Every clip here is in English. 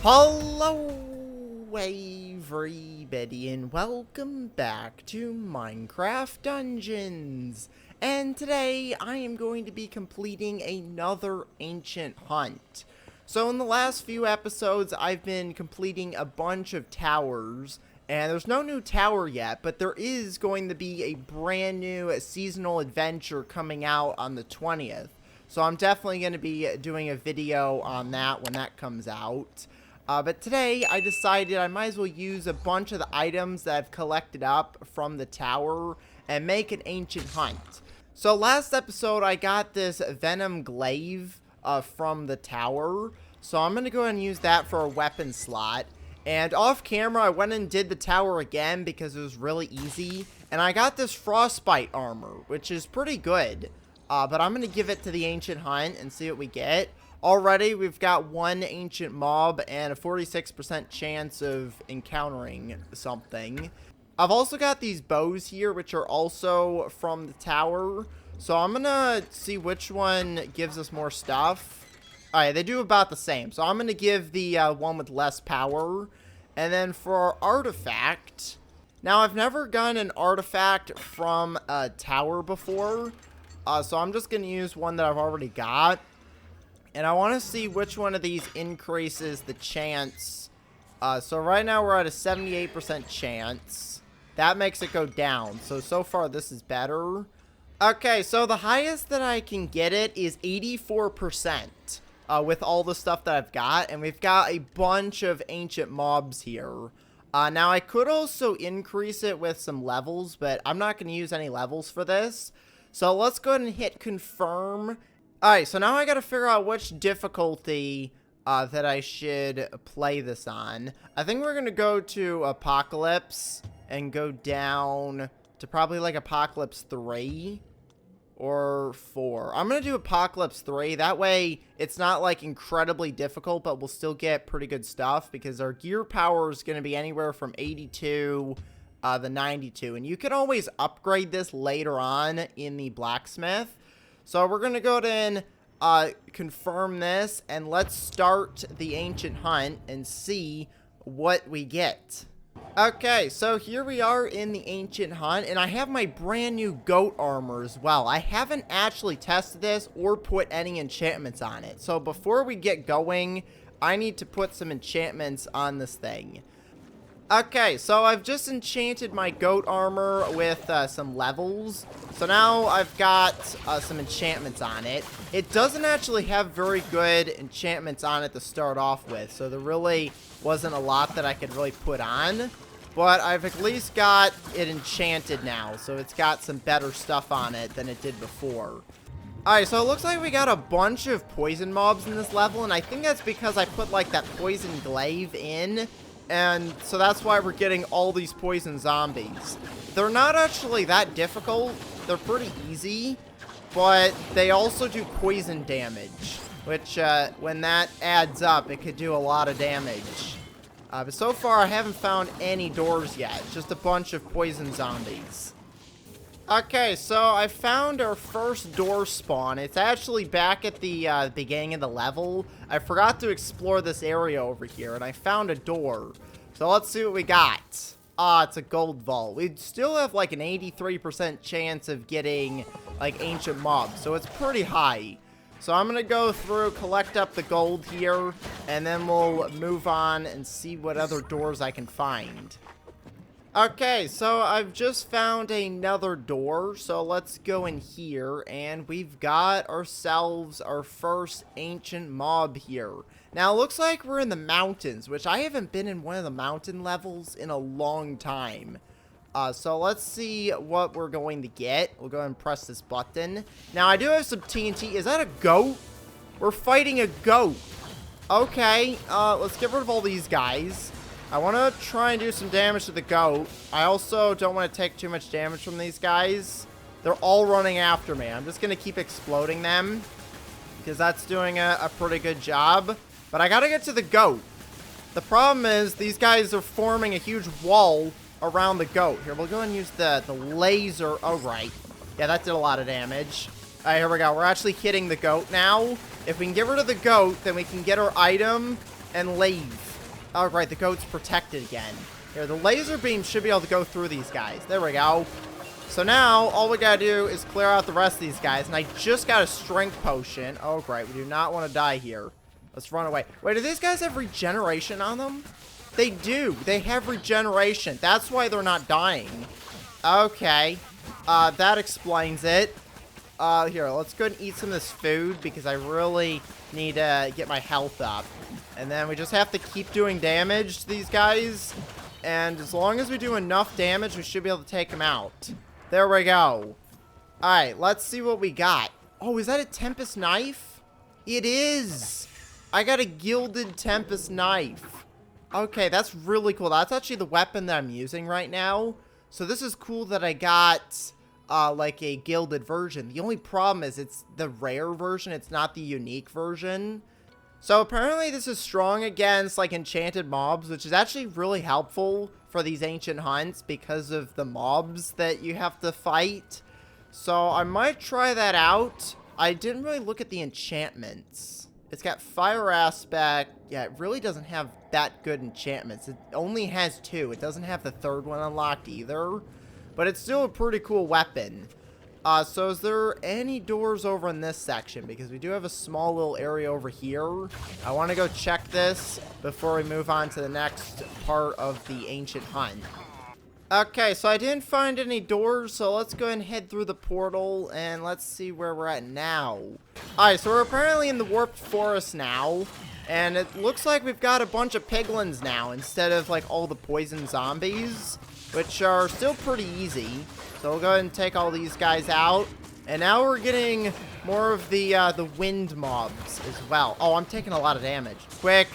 Hello everybody and welcome back to Minecraft Dungeons. And today I am going to be completing another ancient hunt. So in the last few episodes I've been completing a bunch of towers, and there's no new tower yet, but there is going to be a brand new seasonal adventure coming out on the 20th. So I'm definitely going to be doing a video on that when that comes out. But today, I decided I might as well use a bunch of the items that I've collected up from the tower and make an ancient hunt. So last episode, I got this venom glaive from the tower. So I'm going to go ahead and use that for a weapon slot. And off camera, I went and did the tower again because it was really easy. And I got this frostbite armor, which is pretty good. But I'm going to give it to the ancient hunt and see what we get. Already, we've got one ancient mob and a 46% chance of encountering something. I've also got these bows here, which are also from the tower. So I'm gonna see which one gives us more stuff. Alright, they do about the same. So I'm gonna give the one with less power. And then for our artifact, now I've never gotten an artifact from a tower before. So I'm just gonna use one that I've already got. And I want to see which one of these increases the chance. So right now we're at a 78% chance. That makes it go down. So far this is better. Okay, so the highest that I can get it is 84% with all the stuff that I've got. And we've got a bunch of ancient mobs here. Now I could also increase it with some levels, but I'm not going to use any levels for this. So let's go ahead and hit confirm. Alright, so now I gotta figure out which difficulty that I should play this on. I think we're gonna go to Apocalypse and go down to probably like Apocalypse 3 or 4. I'm gonna do Apocalypse 3. That way, it's not like incredibly difficult, but we'll still get pretty good stuff because our gear power is gonna be anywhere from 82 to 92. And you can always upgrade this later on in the blacksmith. So we're going to go ahead and confirm this, and let's start the ancient hunt and see what we get. Okay, so here we are in the ancient hunt, and I have my brand new goat armor as well. I haven't actually tested this or put any enchantments on it. So before we get going, I need to put some enchantments on this thing. Okay, so I've just enchanted my goat armor with some levels. So now I've got some enchantments on it. It doesn't actually have very good enchantments on it to start off with. So there really wasn't a lot that I could really put on. But I've at least got it enchanted now. So it's got some better stuff on it than it did before. Alright, so it looks like we got a bunch of poison mobs in this level. And I think that's because I put like that poison glaive in. And so that's why we're getting all these poison zombies. They're not actually that difficult. They're pretty easy. But they also do poison damage. Which, when that adds up, it could do a lot of damage. But so far, I haven't found any doors yet. Just a bunch of poison zombies. Okay, so I found our first door spawn. It's actually back at the beginning of the level. I forgot to explore this area over here, and I found a door. So let's see what we got. It's a gold vault. We still have like an 83% chance of getting like ancient mobs, so it's pretty high. So I'm gonna go through, collect up the gold here, and then we'll move on and see what other doors I can find. Okay, so I've just found another door, so let's go in here, and we've got ourselves our first ancient mob here. Now, it looks like we're in the mountains, which I haven't been in one of the mountain levels in a long time. So let's see what we're going to get. We'll go ahead and press this button. Now, I do have some TNT. Is that a goat? We're fighting a goat. Okay, let's get rid of all these guys. I want to try and do some damage to the goat. I also don't want to take too much damage from these guys. They're all running after me. I'm just going to keep exploding them because that's doing a pretty good job. But I got to get to the goat. The problem is these guys are forming a huge wall around the goat. Here, we'll go and use the laser. Oh, right. Yeah, that did a lot of damage. All right, here we go. We're actually hitting the goat now. If we can get rid of the goat, then we can get our item and leave. Oh, right, the goat's protected again. Here, the laser beam should be able to go through these guys. There we go. So now, all we gotta do is clear out the rest of these guys. And I just got a strength potion. Oh, great. We do not want to die here. Let's run away. Wait, do these guys have regeneration on them? They do. They have regeneration. That's why they're not dying. Okay. That explains it. Here, let's go and eat some of this food because I really need to get my health up. And then we just have to keep doing damage to these guys. And as long as we do enough damage, we should be able to take them out. There we go. Alright, let's see what we got. Oh, is that a Tempest knife? It is. I got a gilded Tempest knife. Okay, that's really cool. That's actually the weapon that I'm using right now. So this is cool that I got, like a gilded version. The only problem is it's the rare version. It's not the unique version. So apparently this is strong against like enchanted mobs, which is actually really helpful for these ancient hunts because of the mobs that you have to fight. So I might try that out. I didn't really look at the enchantments. It's got fire aspect. Yeah, it really doesn't have that good enchantments. It only has 2. It doesn't have the 3rd one unlocked either. But it's still a pretty cool weapon. So is there any doors over in this section? Because we do have a small little area over here. I want to go check this before we move on to the next part of the ancient hunt. Okay, so I didn't find any doors, so let's go ahead and head through the portal, and let's see where we're at now. Alright, so we're apparently in the warped forest now, and it looks like we've got a bunch of piglins now, instead of, like, all the poison zombies, which are still pretty easy. So we'll go ahead and take all these guys out, and now we're getting more of the wind mobs as well. Oh, I'm taking a lot of damage. Quick,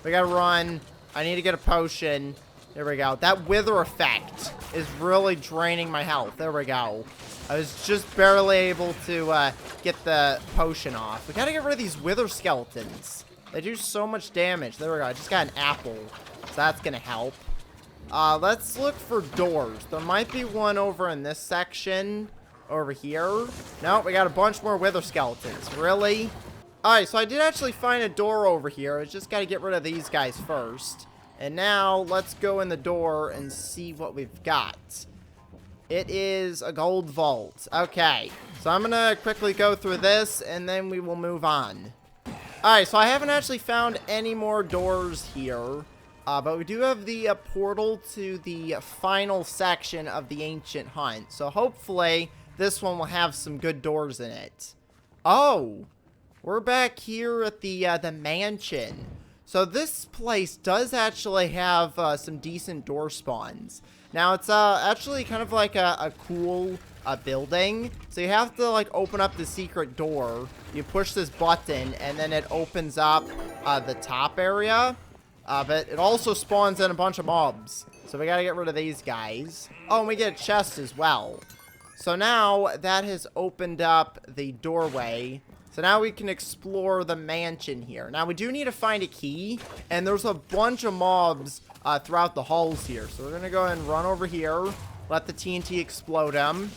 we gotta run. I need to get a potion. There we go. That wither effect is really draining my health. There we go. I was just barely able to get the potion off. We gotta get rid of these wither skeletons. They do so much damage. There we go. I just got an apple, so that's gonna help. Let's look for doors. There might be one over in this section over here. No, we got a bunch more wither skeletons. Really? Alright, so I did actually find a door over here. I just gotta get rid of these guys first. And now, let's go in the door and see what we've got. It is a gold vault. Okay, so I'm gonna quickly go through this, and then we will move on. Alright, so I haven't actually found any more doors here. But we do have the portal to the final section of the ancient hunt. So hopefully, this one will have some good doors in it. Oh, we're back here at the mansion. So this place does actually have some decent door spawns. Now it's actually kind of like a cool building. So you have to like open up the secret door. You push this button and then it opens up the top area. But it also spawns in a bunch of mobs. So we gotta get rid of these guys. Oh, and we get a chest as well. So now that has opened up the doorway. So now we can explore the mansion here. Now we do need to find a key, and there's a bunch of mobs throughout the halls here. So we're gonna go ahead and run over here, let the TNT explode them.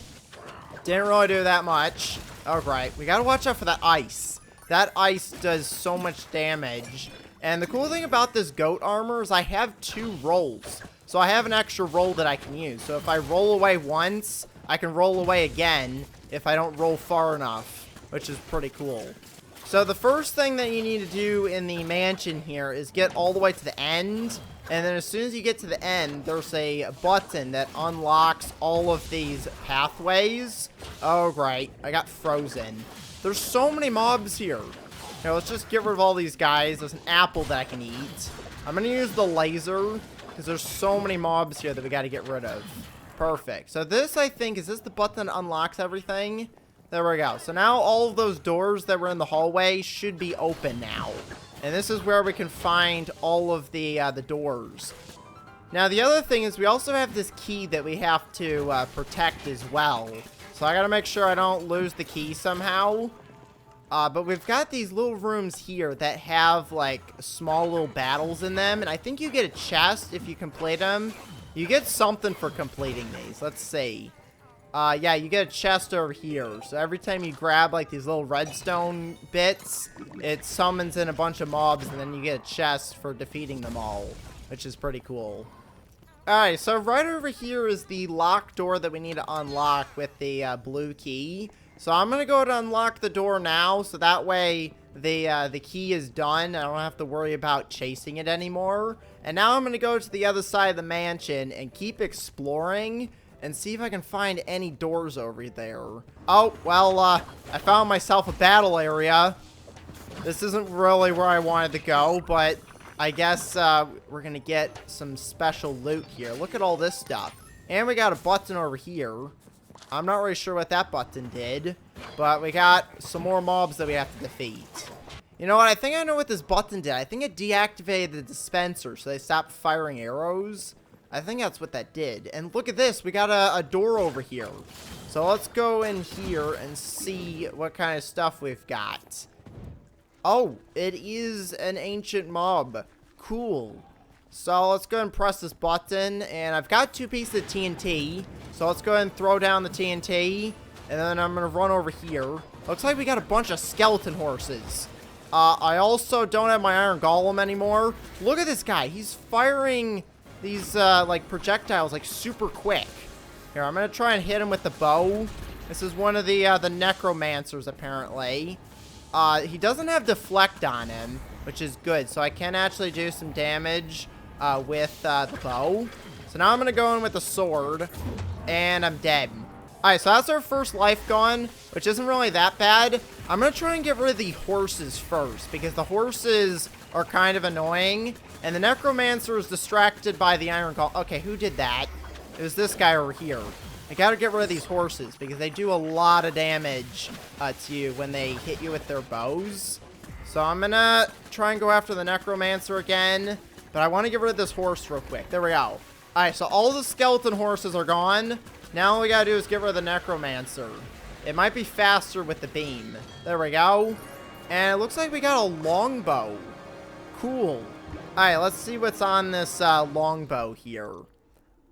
Didn't really do that much. All right, we gotta watch out for that ice. That ice does so much damage. And the cool thing about this goat armor is I have 2 rolls. So I have an extra roll that I can use. So if I roll away once, I can roll away again if I don't roll far enough, which is pretty cool. So the first thing that you need to do in the mansion here is get all the way to the end. And then as soon as you get to the end, there's a button that unlocks all of these pathways. Oh, great. I got frozen. There's so many mobs here. Okay, let's just get rid of all these guys. There's an apple that I can eat. I'm going to use the laser because there's so many mobs here that we got to get rid of. Perfect. So this, I think, is this the button that unlocks everything? There we go. So now all of those doors that were in the hallway should be open now. And this is where we can find all of the doors. Now, the other thing is we also have this key that we have to protect as well. So I got to make sure I don't lose the key somehow. But we've got these little rooms here that have, like, small little battles in them. And I think you get a chest if you complete them. You get something for completing these. Let's see. Yeah, you get a chest over here. So every time you grab, like, these little redstone bits, it summons in a bunch of mobs, and then you get a chest for defeating them all. which is pretty cool. Alright, so right over here is the locked door that we need to unlock with the blue key. So I'm going to go to unlock the door now, so that way the key is done. I don't have to worry about chasing it anymore. And now I'm going to go to the other side of the mansion and keep exploring and see if I can find any doors over there. Oh, well, I found myself a battle area. This isn't really where I wanted to go, but I guess we're going to get some special loot here. Look at all this stuff. And we got a button over here. I'm not really sure what that button did, but we got some more mobs that we have to defeat. You know what? I think I know what this button did. I think it deactivated the dispenser, so they stopped firing arrows. I think that's what that did. And look at this. We got a door over here. So let's go in here and see what kind of stuff we've got. Oh, it is an ancient mob. Cool. So let's go ahead and press this button. And I've got 2 pieces of TNT. So let's go ahead and throw down the TNT. And then I'm going to run over here. Looks like we got a bunch of skeleton horses. I also don't have my iron golem anymore. Look at this guy. He's firing these, like, projectiles, like, super quick. Here, I'm going to try and hit him with the bow. This is one of the necromancers, apparently. He doesn't have deflect on him, which is good. So I can actually do some damage with the bow. So now I'm going to go in with the sword, and I'm dead. Alright, so that's our first life gone, which isn't really that bad. I'm going to try and get rid of the horses first, because the horses are kind of annoying. And the necromancer is distracted by the iron golem. Okay, who did that? It was this guy over here. I got to get rid of these horses, because they do a lot of damage to you when they hit you with their bows. So I'm going to try and go after the necromancer again. But I want to get rid of this horse real quick. There we go. Alright, so all the skeleton horses are gone. Now all we gotta do is get rid of the necromancer. It might be faster with the beam. There we go. And it looks like we got a longbow. Cool. Alright, let's see what's on this longbow here.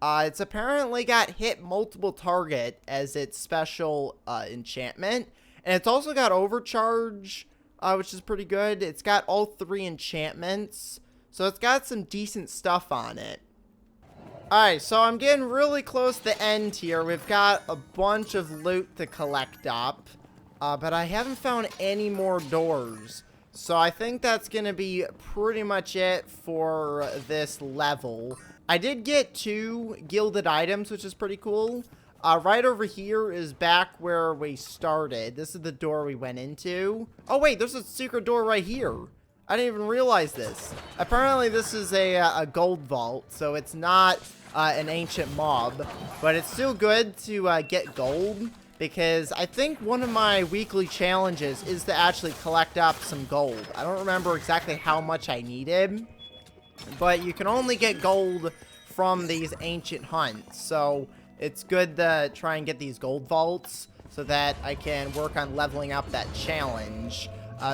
It's apparently got hit multiple target as its special enchantment. And it's also got overcharge, which is pretty good. It's got all 3 enchantments. So it's got some decent stuff on it. Alright, so I'm getting really close to the end here. We've got a bunch of loot to collect up. But I haven't found any more doors. So I think that's going to be pretty much it for this level. I did get 2 gilded items, which is pretty cool. Right over here is back where we started. This is the door we went into. Oh, wait, there's a secret door right here. I didn't even realize this. Apparently, this is a gold vault, so it's not an ancient mob. But it's still good to get gold, because I think one of my weekly challenges is to actually collect up some gold. I don't remember exactly how much I needed, but you can only get gold from these ancient hunts. So it's good to try and get these gold vaults so that I can work on leveling up that challenge.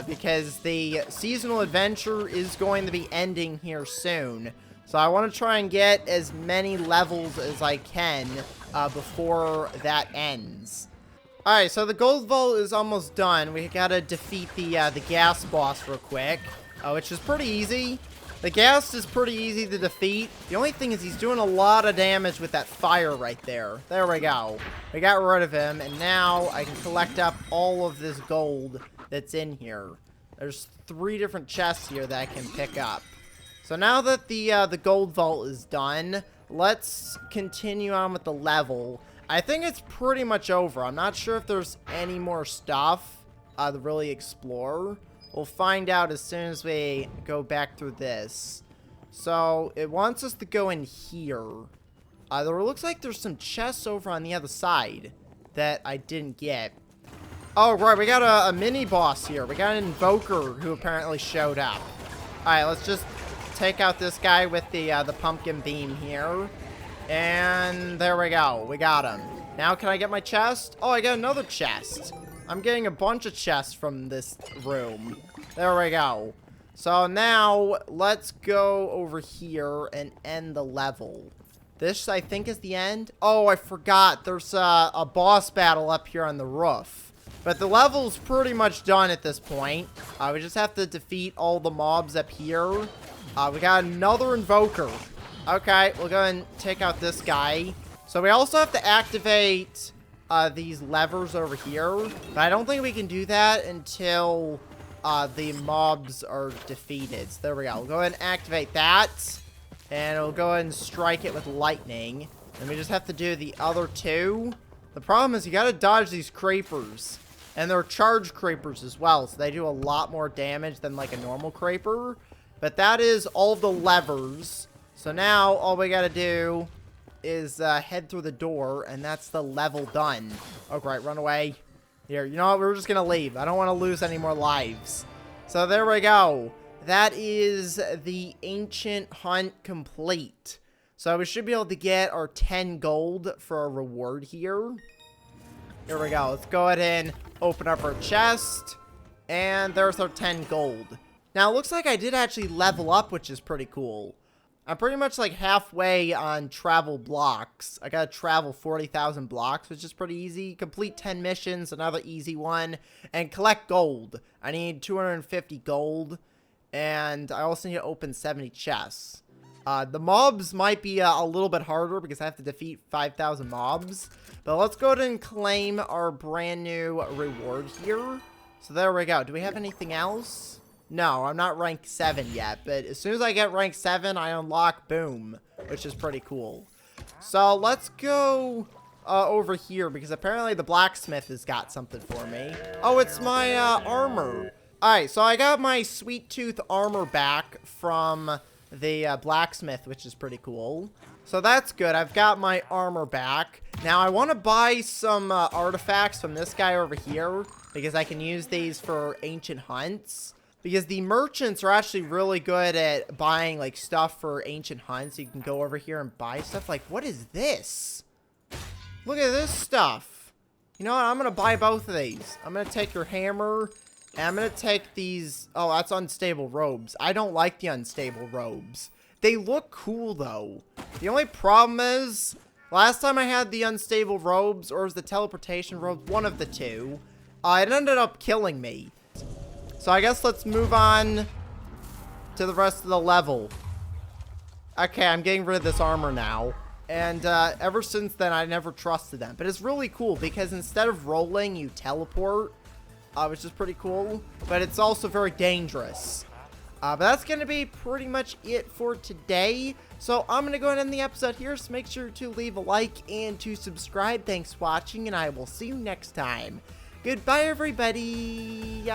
Because the seasonal adventure is going to be ending here soon. So I want to try and get as many levels as I can before that ends. Alright, so the gold vault is almost done. We gotta defeat the gas boss real quick, which is pretty easy. The gas is pretty easy to defeat. The only thing is he's doing a lot of damage with that fire right there. There we go. We got rid of him, and now I can collect up all of this gold that's in here. There's 3 different chests here that I can pick up. So now that the gold vault is done, let's continue on with the level. I think it's pretty much over. I'm not sure if there's any more stuff to really explore. We'll find out as soon as we go back through this. So it wants us to go in here. There looks like there's some chests over on the other side that I didn't get. Oh, right, we got a mini-boss here. We got an invoker who apparently showed up. Alright, let's just take out this guy with the pumpkin beam here. And there we go. We got him. Now can I get my chest? Oh, I got another chest. I'm getting a bunch of chests from this room. There we go. So now, let's go over here and end the level. This, I think, is the end. Oh, I forgot. There's a boss battle up here on the roof. But the level's pretty much done at this point. We just have to defeat all the mobs up here. We got another invoker. Okay, we'll go and take out this guy. So we also have to activate these levers over here. But I don't think we can do that until the mobs are defeated. So there we go. We'll go ahead and activate that. And we'll go ahead and strike it with lightning. And we just have to do the other two. The problem is you gotta dodge these creepers. And they're charge creepers as well. So they do a lot more damage than like a normal creeper. But that is all the levers. So now all we gotta do is head through the door. And that's the level done. Oh, great. Run away. Here, you know what? We're just gonna leave. I don't want to lose any more lives. So there we go. That is the ancient hunt complete. So we should be able to get our 10 gold for a reward here. Here we go. Let's go ahead and open up our chest. And there's our 10 gold. Now, it looks like I did actually level up, which is pretty cool. I'm pretty much like halfway on travel blocks. I gotta travel 40,000 blocks, which is pretty easy. Complete 10 missions, another easy one. And collect gold. I need 250 gold. And I also need to open 70 chests. The mobs might be a little bit harder because I have to defeat 5,000 mobs. But let's go ahead and claim our brand new reward here. So there we go. Do we have anything else? No, I'm not rank 7 yet. But as soon as I get rank 7, I unlock Boom, which is pretty cool. So let's go over here because apparently the blacksmith has got something for me. Oh, it's my armor. Alright, so I got my sweet tooth armor back from the blacksmith, which is pretty cool. So that's good. I've got my armor back. Now, I want to buy some artifacts from this guy over here because I can use these for ancient hunts. Because the merchants are actually really good at buying, like, stuff for ancient hunts. You can go over here and buy stuff. Like, what is this? Look at this stuff. You know what? I'm going to buy both of these. I'm going to take your hammer. And I'm going to take these. Oh, that's unstable robes. I don't like the unstable robes. They look cool, though. The only problem is, last time I had the unstable robes, or was the teleportation robes, one of the two, it ended up killing me. So I guess let's move on to the rest of the level. Okay, I'm getting rid of this armor now. And ever since then, I never trusted them. But it's really cool because instead of rolling, you teleport. Which is pretty cool. But it's also very dangerous. But that's going to be pretty much it for today. So I'm going to go ahead and end the episode here. So make sure to leave a like and to subscribe. Thanks for watching. And I will see you next time. Goodbye, everybody.